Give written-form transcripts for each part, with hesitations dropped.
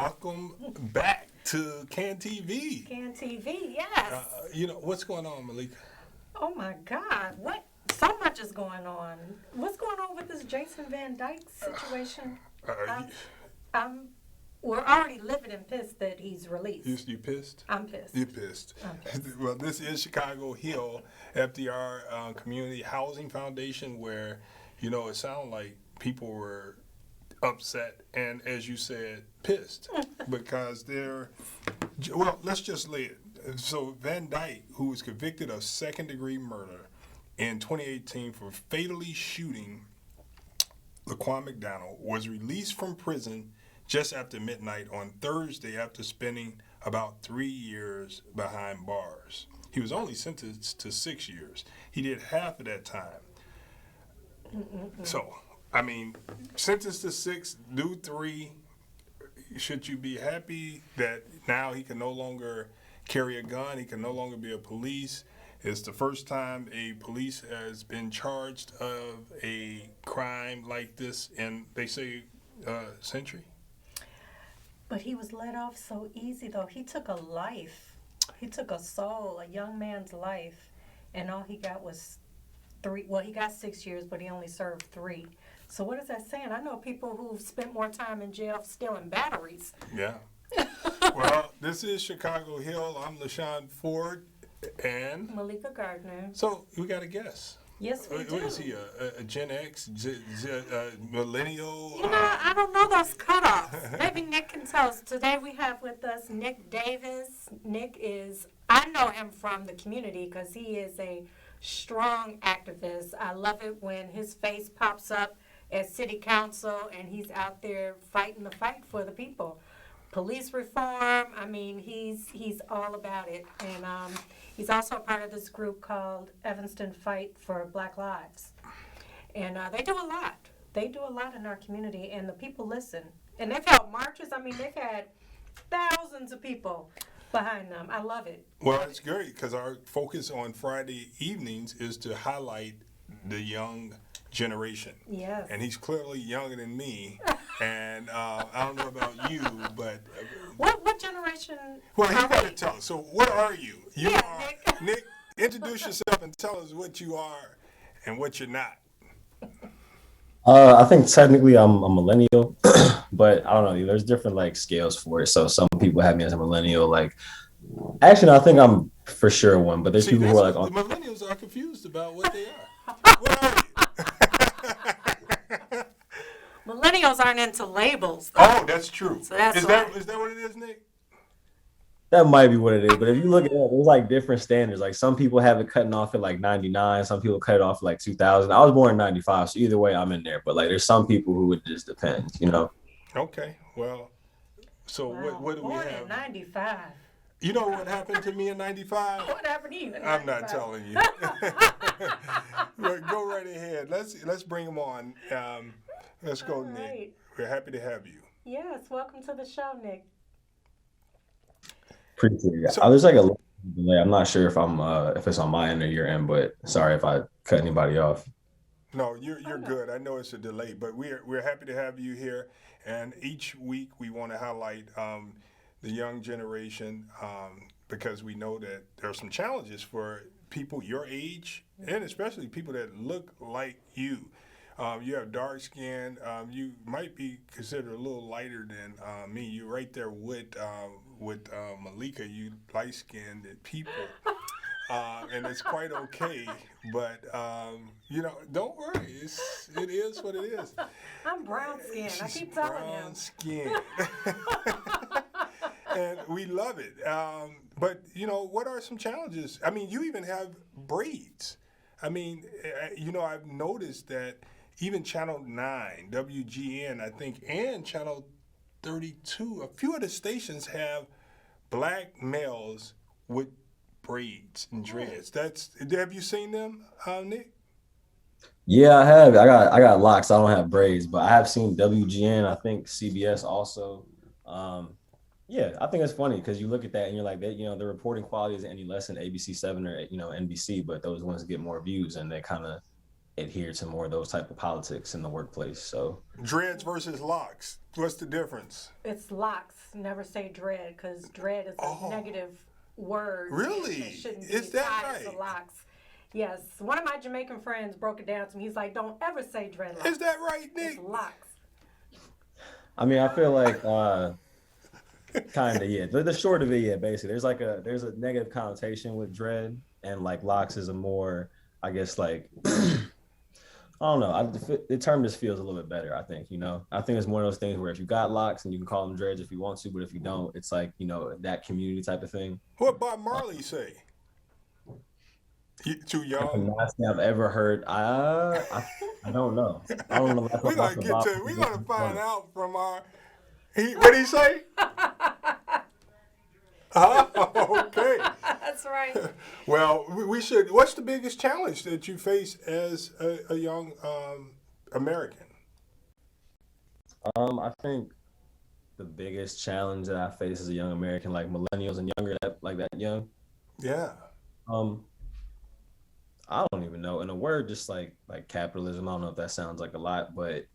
welcome back to Can TV. Can TV, yes. What's going on, Meleika? Oh my God, what? So much is going on. What's going on with this Jason Van Dyke situation? We're already livid and pissed that he's released. You pissed? I'm pissed. You're pissed. I'm pissed. Well, this is Chicago Hill FDR Community Housing Foundation, where, it sounded like people were upset and, as you said, pissed because let's just lay it. So Van Dyke, who was convicted of second-degree murder in 2018 for fatally shooting Laquan McDonald, was released from prison just after midnight on Thursday after spending about 3 years behind bars. He was only sentenced to 6 years. He did half of that time. So, sentenced to 6, do 3. Should you be happy that now he can no longer carry a gun? He can no longer be a police. It's the first time a police has been charged of a crime like this in, they say, century. But he was let off so easy, though. He took a life. He took a soul, a young man's life, and all he got was 3. Well, he got 6 years, but he only served 3. So what is that saying? I know people who've spent more time in jail stealing batteries. Yeah. Well, this is Chicago Hill. I'm LaShawn Ford and Meleika Gardner. So we got a guest. Yes, we do. What is he, a Gen X, millennial? I don't know those cutoffs. Maybe Nick can tell us. Today we have with us Nic Davis. I know him from the community because he is a strong activist. I love it when his face pops up at city council and he's out there fighting the fight for the people. Police reform, he's all about it. And he's also a part of this group called Evanston Fight for Black Lives. And they do a lot. They do a lot in our community, and the people listen. And they've held marches. They've had thousands of people behind them. I love it. Well, it's great because our focus on Friday evenings is to highlight the young generation. Yes. And he's clearly younger than me. And I don't know about you, but... What generation? Well, you got to tell us. So what are you? You are... Nick. Nick, introduce yourself and tell us what you are and what you're not. I think technically I'm a millennial, but I don't know. There's different scales for it. So some people have me as a millennial. Actually, I think I'm for sure one. But there's people who are the millennials are confused about what they are. What are you? Millennials aren't into labels, though. Oh, that's true. So that's is that what it is, Nick? That might be what it is. But if you look at it, there's different standards. Some people have it cutting off at 99. Some people cut it off at 2000. I was born in 95, so either way, I'm in there. But there's some people who it just depends, Okay. Well, so wow. what do we have? Born in 95. You know what happened to me in 95? What happened to you in 95? I'm not telling you. But go right ahead. Let's bring them on. Let's go, Nick. Right. We're happy to have you. Yes, welcome to the show, Nick. Appreciate it. There's a little delay. I'm not sure if it's on my end or your end, but sorry if I cut anybody off. No, you're good. I know it's a delay, but we're happy to have you here. And each week we want to highlight the young generation because we know that there are some challenges for people your age and especially people that look like you. You have dark skin. You might be considered a little lighter than me. You're right there with Meleika. You light-skinned people, and it's quite okay. But don't worry. It is what it is. I'm brown skin. I keep telling him. Brown skin, and we love it. But what are some challenges? You even have braids. I've noticed that. Even Channel 9, WGN, I think, and Channel 32, a few of the stations have black males with braids and dreads. Have you seen them, Nick? Yeah, I have. I got locks. I don't have braids, but I have seen WGN. I think CBS also. Yeah, I think it's funny because you look at that and you're like, the reporting quality isn't any less than ABC 7 or NBC, but those ones get more views and they kind of adhere to more of those type of politics in the workplace. So Dreads versus locks. What's the difference? It's locks. Never say dread because dread is a negative word. Really? It shouldn't be Is that tied to right? locks. Yes. One of my Jamaican friends broke it down to me. He's like, don't ever say dreadlocks. Is that right, Nick? It's locks. I mean, I feel like kind of, yeah. The short of it, yeah, basically. There's a negative connotation with dread, and like locks is a more, I guess, like I don't know. The term just feels a little bit better, I think, you know. I think it's one of those things where if you got locks and you can call them dreads if you want to, but if you don't, it's like, you know, that community type of thing. What Bob Marley say? Too young. Last thing I've ever heard, I don't know. I don't know. We're gonna find out from our. What did he say? Okay. That's right. Well, we should. What's the biggest challenge that you face as a young American? I think the biggest challenge that I face as a young American, like millennials and younger, that young. Yeah. I don't even know. In a word, just like capitalism. I don't know if that sounds like a lot, but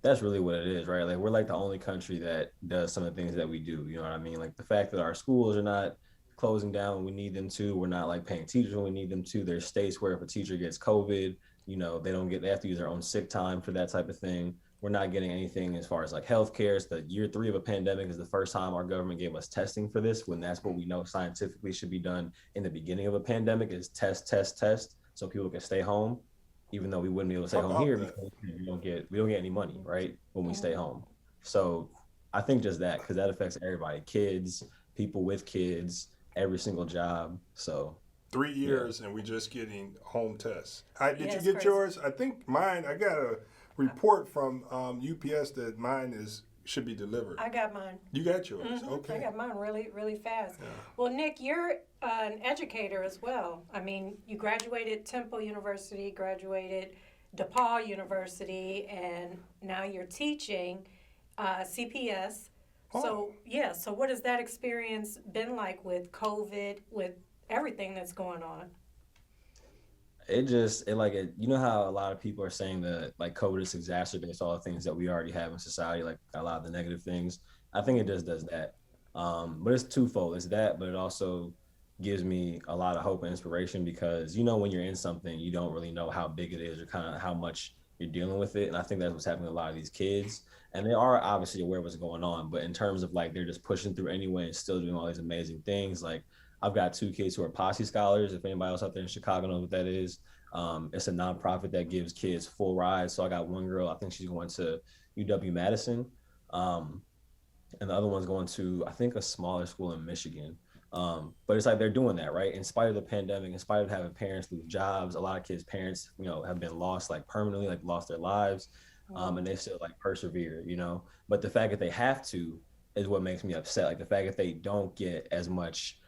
that's really what it is, right? Like we're like the only country that does some of the things that we do. You know what I mean? Like the fact that our schools are not closing down when we need them to. We're not like paying teachers when we need them to. There's states where if a teacher gets COVID, you know, they have to use their own sick time for that type of thing. We're not getting anything as far as like healthcare. It's the year 3 of a pandemic is the first time our government gave us testing for this, when that's what we know scientifically should be done in the beginning of a pandemic is test, so people can stay home, even though we wouldn't be able to stay home here because we don't get any money, right, when we stay home. So I think just that, because that affects everybody, kids, people with kids, every single job. So 3 years and we're just getting home tests. Did you get crazy. yours? I think mine. I got a report from UPS that mine should be delivered. I got mine. You got yours? Okay. I got mine really, really fast. Yeah. Well, Nick, you're an educator as well. I mean, you graduated Temple University, graduated DePaul University, and now you're teaching CPS. So what has that experience been like with COVID, with everything that's going on? You know how a lot of people are saying that like COVID just exacerbates all the things that we already have in society, like a lot of the negative things. I think it just does that. But it's twofold. It's that, but it also gives me a lot of hope and inspiration because, you know, when you're in something, you don't really know how big it is or kind of how much you're dealing with it. And I think that's what's happening to a lot of these kids. And they are obviously aware of what's going on, but in terms of like, they're just pushing through anyway and still doing all these amazing things. Like I've got 2 kids who are Posse Scholars. If anybody else out there in Chicago knows what that is, it's a nonprofit that gives kids full rides. So I got one girl, I think she's going to UW-Madison. And the other one's going to, I think, a smaller school in Michigan. But it's like they're doing that, right? In spite of the pandemic, in spite of having parents lose jobs, a lot of kids' parents, you know, have been lost like permanently, like lost their lives. And they still like persevere, you know. But the fact that they have to is what makes me upset. Like the fact that they don't get as much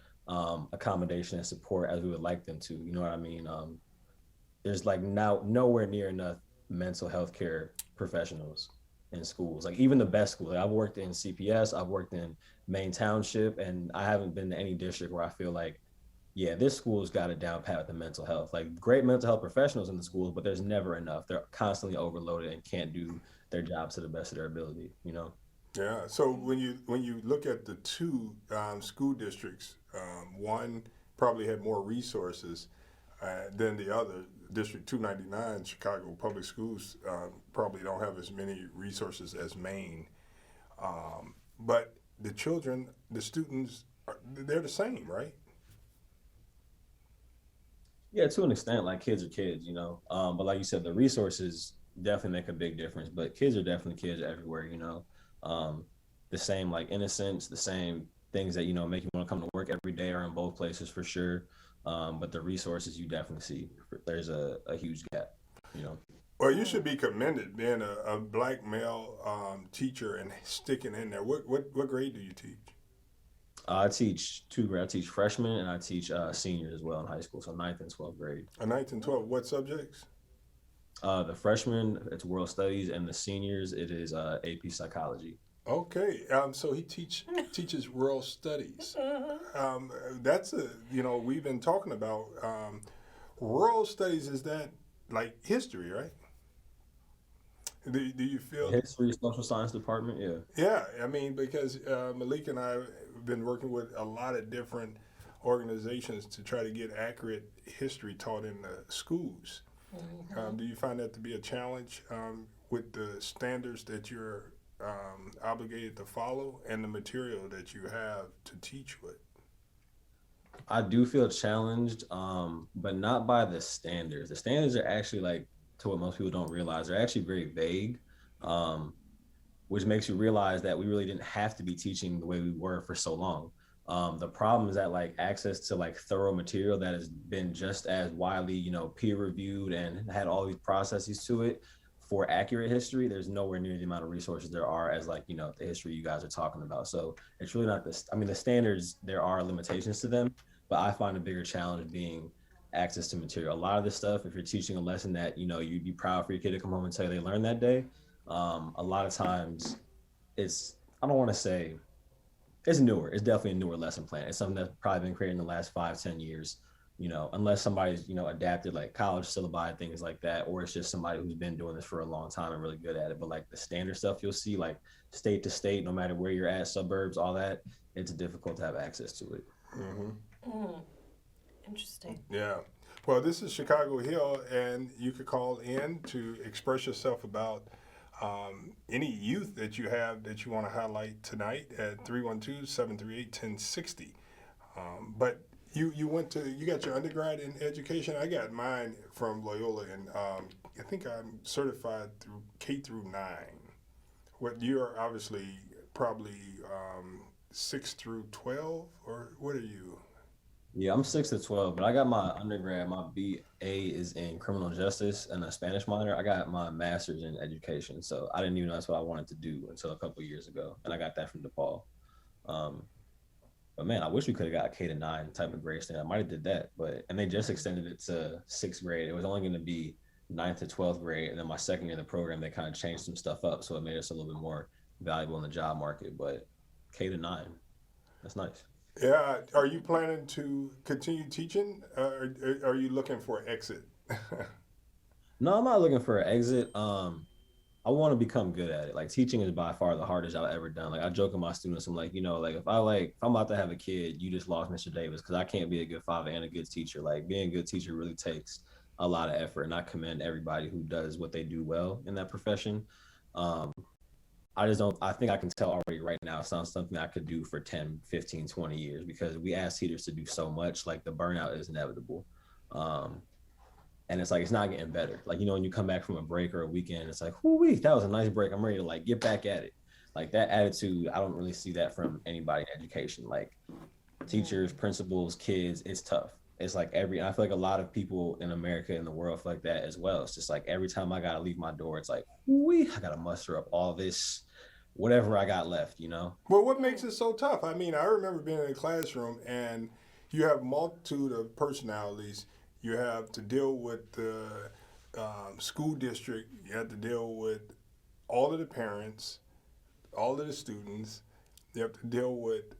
accommodation and support as we would like them to, you know what I mean? There's like now nowhere near enough mental health care professionals in schools. Like even the best schools, like I've worked in CPS, I've worked in Maine Township, and I haven't been to any district where I feel like, yeah, this school's got it down pat with the mental health. Like great mental health professionals in the schools, but there's never enough. They're constantly overloaded and can't do their jobs to the best of their ability, you know? Yeah. So when you look at the 2 school districts, one probably had more resources than the other. District 299, Chicago Public Schools, probably don't have as many resources as Maine. But the children, the students, they're the same, right? Yeah, to an extent, like kids are kids, you know. But like you said, the resources definitely make a big difference. But kids are definitely kids everywhere, you know. The same like innocence, the same things that, you know, make you want to come to work every day are in both places for sure. But the resources you definitely see, there's a huge gap, you know. Well, you should be commended being a black male teacher and sticking in there. What grade do you teach? I teach 2 grades. I teach freshmen and I teach seniors as well in high school, so 9th and 12th grade. 9th and 12th. What subjects? The freshmen, it's world studies, and the seniors, it is AP psychology. Okay, so he teaches world studies. That's we've been talking about world studies. Is that like history, right? Do you feel? History, social science department, yeah. Yeah, I mean, because Malik and I have been working with a lot of different organizations to try to get accurate history taught in the schools. Do you find that to be a challenge with the standards that you're obligated to follow and the material that you have to teach with? I do feel challenged, but not by the standards. The standards are actually like, to what most people don't realize, they're actually very vague, um, which makes you realize that we really didn't have to be teaching the way we were for so long. The problem is that like access to like thorough material that has been just as widely, peer reviewed and had all these processes to it for accurate history, there's nowhere near the amount of resources there are as like, the history you guys are talking about. So it's really not this. I mean, the standards, there are limitations to them, but I find a bigger challenge being access to material. A lot of this stuff, if you're teaching a lesson that, you'd be proud for your kid to come home and tell you they learned that day, a lot of times I don't want to say it's newer. It's definitely a newer lesson plan. It's something that's probably been created in the last 5-10 years, unless somebody's, adapted like college syllabi, things like that, or it's just somebody who's been doing this for a long time and really good at it. But like the standard stuff you'll see like state to state, no matter where you're at, suburbs, all that, it's difficult to have access to it. Interesting. Yeah. Well, this is Chicago Hill, and you could call in to express yourself about any youth that you have that you want to highlight tonight at 312-738-1060. But you got your undergrad in education. I got mine from Loyola, and I think I'm certified through K through 9. What you're obviously probably 6 through 12, or what are you? Yeah, I'm 6 to 12, but I got my undergrad. My BA is in criminal justice and a Spanish minor. I got my master's in education, so I didn't even know that's what I wanted to do until a couple of years ago, and I got that from DePaul. Um, but man, I wish we could have got a K-9 type of grade standard. I might have did that, and they just extended it to 6th grade. It was only going to be 9th to 12th grade, and then my second year of the program, they kind of changed some stuff up, so it made us a little bit more valuable in the job market. But K-9, that's nice. Yeah. Are you planning to continue teaching? Or are you looking for an exit? No, I'm not looking for an exit. I want to become good at it. Like teaching is by far the hardest I've ever done. Like I joke with my students, I'm like, if I'm about to have a kid, you just lost Mr. Davis because I can't be a good father and a good teacher. Like being a good teacher really takes a lot of effort, and I commend everybody who does what they do well in that profession. Um, I just don't, I think I can tell already right now, it's not something I could do for 10, 15, 20 years because we ask teachers to do so much, like the burnout is inevitable. Um, and it's like, it's not getting better. Like, when you come back from a break or a weekend, it's like, whoo-wee, that was a nice break. I'm ready to like get back at it. Like that attitude, I don't really see that from anybody in education. Like teachers, principals, kids, it's tough. It's like I feel like a lot of people in America and the world feel like that as well. It's just like every time I gotta leave my door, it's like, I gotta muster up all this, whatever I got left. Well, what makes it so tough? I mean, I remember being in a classroom and you have a multitude of personalities. You have to deal with the school district. You have to deal with all of the parents, all of the students. You have to deal with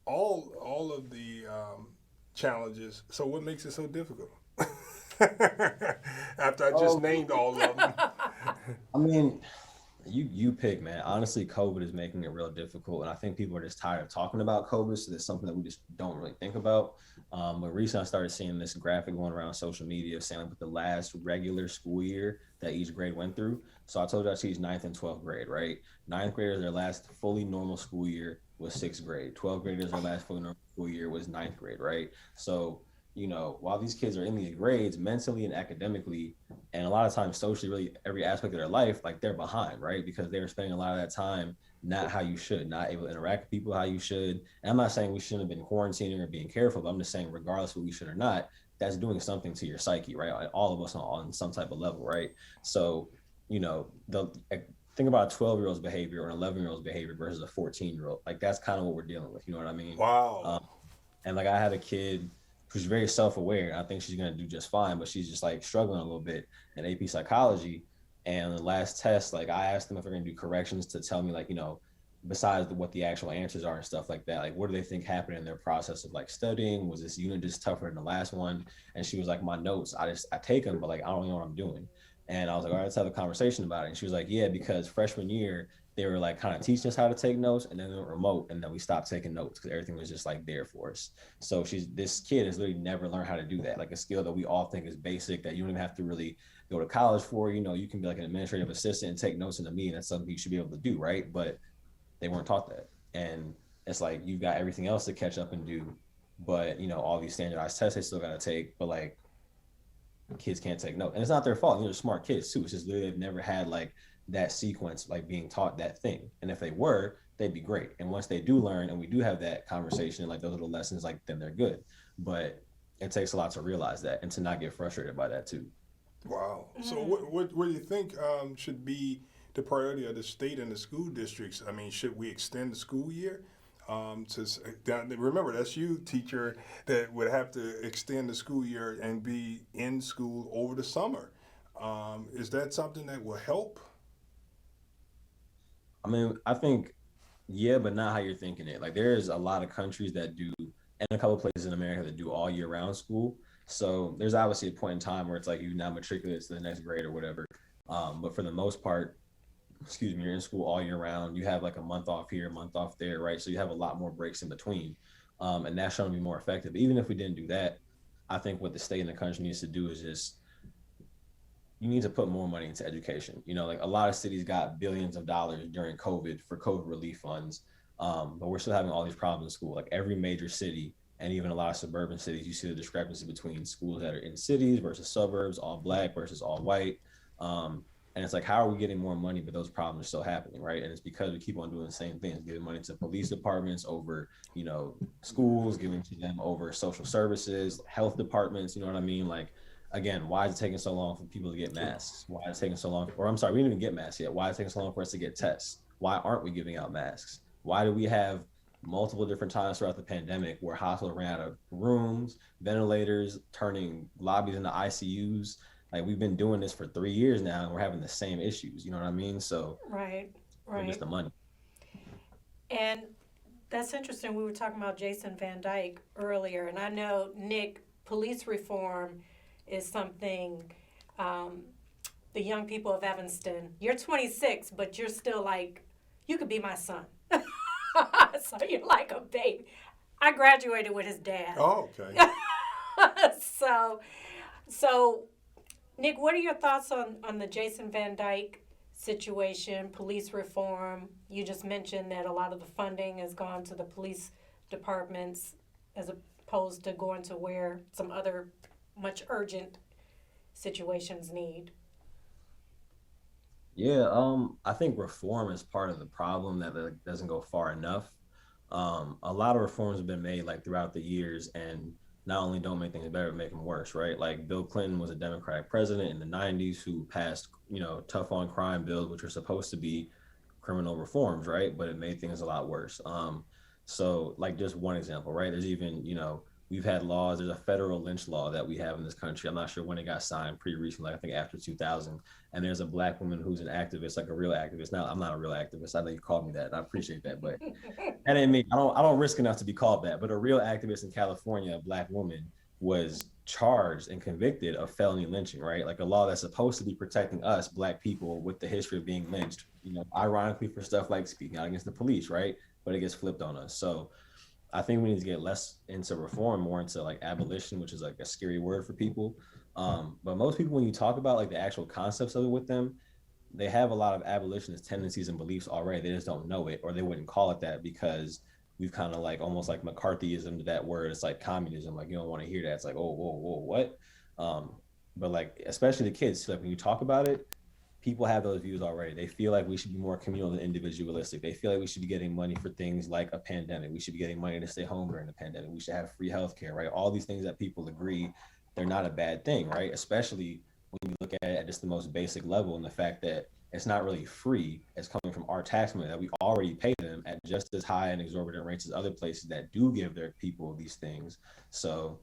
all of the challenges. So what makes it so difficult? After I just named all of them. I mean, you pick, man. Honestly, COVID is making it real difficult, and I think people are just tired of talking about COVID. So there's something that we just don't really think about. But recently, I started seeing this graphic going around social media saying like the last regular school year that each grade went through. So I told you I teach 9th and 12th grade, right? 9th graders, their last fully normal school year was 6th grade. 12th graders, their last fully normal school year was 9th grade, right? So while these kids are in these grades mentally and academically, and a lot of times socially, really every aspect of their life, like they're behind, right? Because they're spending a lot of that time not how you should, not able to interact with people how you should. And I'm not saying we shouldn't have been quarantining or being careful, but I'm just saying regardless of what we should or not, that's doing something to your psyche, right? All of us on some type of level, right? So, think about a 12-year-old's behavior or an 11-year-old's behavior versus a 14-year-old. Like that's kind of what we're dealing with. You know what I mean? Wow. And like I had a kid who's very self-aware. I think she's going to do just fine, but she's just like struggling a little bit in AP psychology. And the last test, like I asked them if they're going to do corrections to tell me like, besides what the actual answers are and stuff like that, like what do they think happened in their process of like studying? Was this unit just tougher than the last one? And she was like, my notes, I take them, but like I don't know what I'm doing. And I was like, all right, let's have a conversation about it. And she was like, yeah, because freshman year they were like kind of teaching us how to take notes, and then they went remote, and then we stopped taking notes because everything was just like there for us. So this kid has literally never learned how to do that, like a skill that we all think is basic that you don't even have to really go to college for. You know, you can be like an administrative assistant and take notes in a meeting. That's something you should be able to do, right? But they weren't taught that. And it's like you've got everything else to catch up and do, but you know, all these standardized tests they still gotta take, but like kids can't take notes. And it's not their fault. They're smart kids too. It's just literally they've never had like that sequence, like being taught that thing. And if they were, they'd be great. And once they do learn and we do have that conversation, like those little lessons, like then they're good. But it takes a lot to realize that and to not get frustrated by that too. Wow. So what do you think should be the priority of the state and the school districts? I mean, should we extend the school year? Remember, that's you, teacher, that would have to extend the school year and be in school over the summer. Is that something that will help? I mean, I think, yeah, but not how you're thinking it. Like, there's a lot of countries that do, and a couple of places in America that do all year round school. So there's obviously a point in time where it's like you now matriculate to the next grade or whatever. But for the most part, excuse me, you're in school all year round. You have like a month off here, a month off there, right? So you have a lot more breaks in between. And that's shown to be more effective. Even if we didn't do that, I think what the state and the country needs to do is just you need to put more money into education. You know, like a lot of cities got billions of dollars during COVID for COVID relief funds, but we're still having all these problems in school. Like every major city and even a lot of suburban cities, you see the discrepancy between schools that are in cities versus suburbs, all black versus all white. And it's like, how are we getting more money, but those problems are still happening, right? And it's because we keep on doing the same things, giving money to police departments over, you know, schools, giving to them over social services, health departments, you know what I mean? Like, again, why is it taking so long for people to get masks? Why is it taking so long? Or I'm sorry, we didn't even get masks yet. Why is it taking so long for us to get tests? Why aren't we giving out masks? Why do we have multiple different times throughout the pandemic where hospitals ran out of rooms, ventilators, turning lobbies into ICUs? Like we've been doing this for 3 years now, and we're having the same issues. You know what I mean? So Right, just the money. And that's interesting. We were talking about Jason Van Dyke earlier, and I know, Nick, police reform is something the young people of Evanston, you're 26, but you're still like, you could be my son. So you're like a baby. I graduated with his dad. Oh, okay. So, Nick, what are your thoughts on the Jason Van Dyke situation, police reform? You just mentioned that a lot of the funding has gone to the police departments as opposed to going to where some other much urgent situations need. Yeah, I think reform is part of the problem that doesn't go far enough. A lot of reforms have been made like throughout the years, and not only don't make things better, but make them worse, right? Like Bill Clinton was a Democratic president in the '90s who passed, you know, tough on crime bills, which are supposed to be criminal reforms, right? But it made things a lot worse. So like just one example, right? There's even, you know, we've had laws. There's a federal lynch law that we have in this country. I'm not sure when it got signed, pretty recently, I think after 2000. And there's a black woman who's an activist, like a real activist. Now, I'm not a real activist. I know you called me that, and I appreciate that, but that ain't me. I don't risk enough to be called that. But a real activist in California, a black woman, was charged and convicted of felony lynching, right? Like a law that's supposed to be protecting us, black people, with the history of being lynched, you know, ironically for stuff like speaking out against the police, right? But it gets flipped on us. So I think we need to get less into reform, more into like abolition, which is like a scary word for people. But most people, when you talk about like the actual concepts of it with them, they have a lot of abolitionist tendencies and beliefs already. They just don't know it, or they wouldn't call it that because we've kind of like almost like McCarthyism to that word. It's like communism. Like you don't want to hear that. It's like, oh, whoa, what? But like, especially the kids, like when you talk about it, people have those views already. They feel like we should be more communal than individualistic. They feel like we should be getting money for things like a pandemic. We should be getting money to stay home during the pandemic. We should have free healthcare, right? All these things that people agree, they're not a bad thing, right? Especially when you look at it at just the most basic level, and the fact that it's not really free. It's coming from our tax money that we already pay them at just as high and exorbitant rates as other places that do give their people these things. So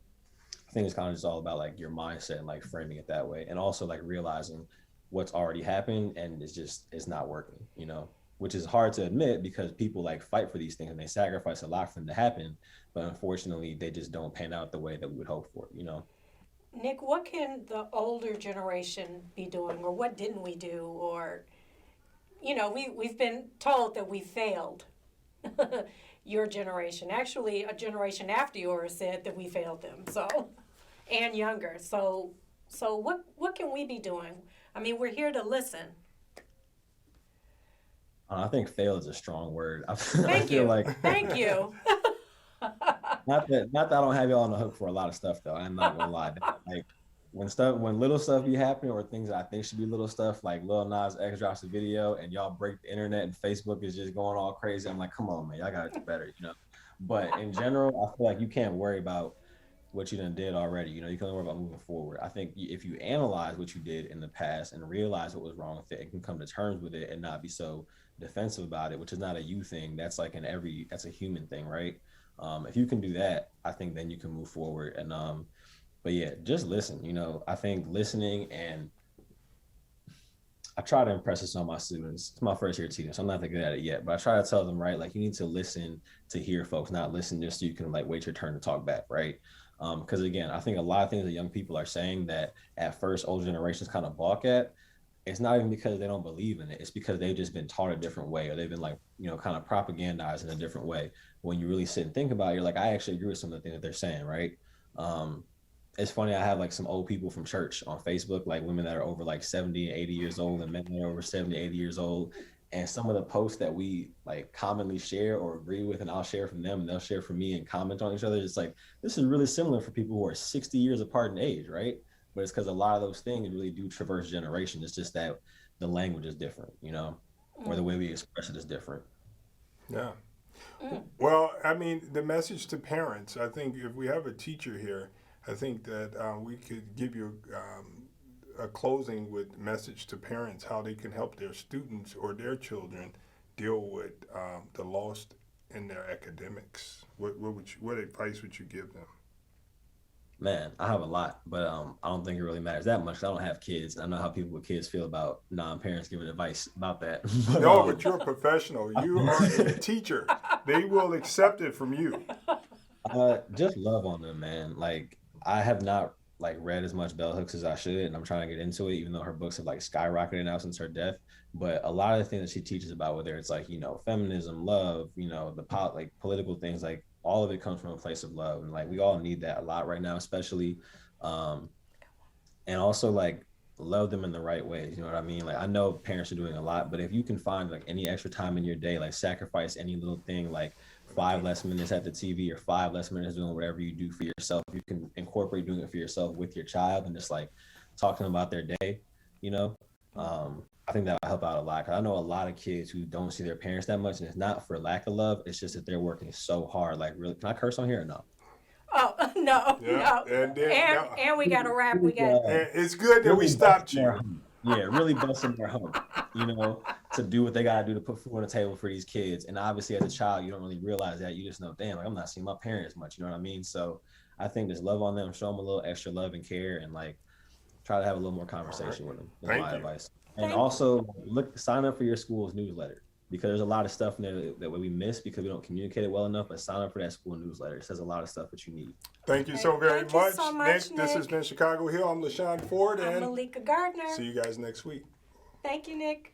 I think it's kind of just all about like your mindset and like framing it that way, and also like realizing what's already happened and it's not working, you know. which is hard to admit because people like fight for these things and they sacrifice a lot for them to happen. But unfortunately, they just don't pan out the way that we would hope for, you know? Nick, what can the older generation be doing, or what didn't we do, or we've been told that we failed. Your generation, actually, a generation after yours said that we failed them. So, and younger. So what can we be doing? I mean, we're here to listen. I think fail is a strong word. I Thank feel you. like Thank you. not that I don't have y'all on the hook for a lot of stuff though. I'm not gonna lie. Like when little stuff be happening or things that I think should be little stuff, like Lil Nas X drops a video and y'all break the internet and Facebook is just going all crazy. I'm like, come on, man, y'all gotta do better, you know. But in general, I feel like you can't worry about what you done did already. You know, you can only worry about moving forward. I think if you analyze what you did in the past and realize what was wrong with it and can come to terms with it and not be so defensive about it, which is not a you thing. That's like that's a human thing, right? If you can do that, I think then you can move forward. And but yeah, just listen. You know, I think listening, and I try to impress this on my students. It's my first year teaching, so I'm not that good at it yet. But I try to tell them, right, like you need to listen to hear folks, not listen just so you can like wait your turn to talk back, right? Because again, I think a lot of things that young people are saying that at first older generations kind of balk at, it's not even because they don't believe in it. It's because they've just been taught a different way, or they've been like, kind of propagandized in a different way. When you really sit and think about it, you're like, I actually agree with some of the things that they're saying, right? It's funny, I have like some old people from church on Facebook, like women that are over like 70, 80 years old and men that are over 70, 80 years old. And some of the posts that we like commonly share or agree with, and I'll share from them and they'll share from me and comment on each other. It's like, this is really similar for people who are 60 years apart in age, right? But it's because a lot of those things really do traverse generations. It's just that the language is different, or the way we express it is different. Yeah. Well, I mean, the message to parents, I think if we have a teacher here, I think that we could give you a closing with message to parents, how they can help their students or their children deal with the loss in their academics. What advice would you give them? Man, I have a lot, but I don't think it really matters that much. I don't have kids. I know how people with kids feel about non-parents giving advice about that. But you're a professional. You are a teacher. They will accept it from you. Just love on them, man. Like I have not like read as much bell hooks as I should, and I'm trying to get into it, even though her books have like skyrocketed now since her death. But a lot of the things that she teaches about, whether it's like feminism, love, like political things, like all of it comes from a place of love, and like we all need that a lot right now, especially, and also like love them in the right ways. You know what I mean? Like I know parents are doing a lot, but if you can find like any extra time in your day, like sacrifice any little thing, like 5 less minutes at the TV or 5 less minutes doing whatever you do for yourself, you can incorporate doing it for yourself with your child and just like talking about their day, I think that will help out a lot. Cause I know a lot of kids who don't see their parents that much, and it's not for lack of love. It's just that they're working so hard. Like, really, can I curse on here or no? Oh, no, Yeah, no. And we got to wrap. We got. It's good that we stopped you. Yeah, really busting their hump, to do what they got to do to put food on the table for these kids. And obviously, as a child, you don't really realize that. You just know, damn, like I'm not seeing my parents much. You know what I mean? So I think just love on them, show them a little extra love and care, and like try to have a little more conversation with them. That's my advice. And also sign up for your school's newsletter, because there's a lot of stuff in there that we miss because we don't communicate it well enough. But sign up for that school newsletter. It says a lot of stuff that you need. Thank you so very much, so Nick. This has been Chicago Hill. I'm LaShawn Ford, I'm and Meleika Gardner. See you guys next week. Thank you, Nick.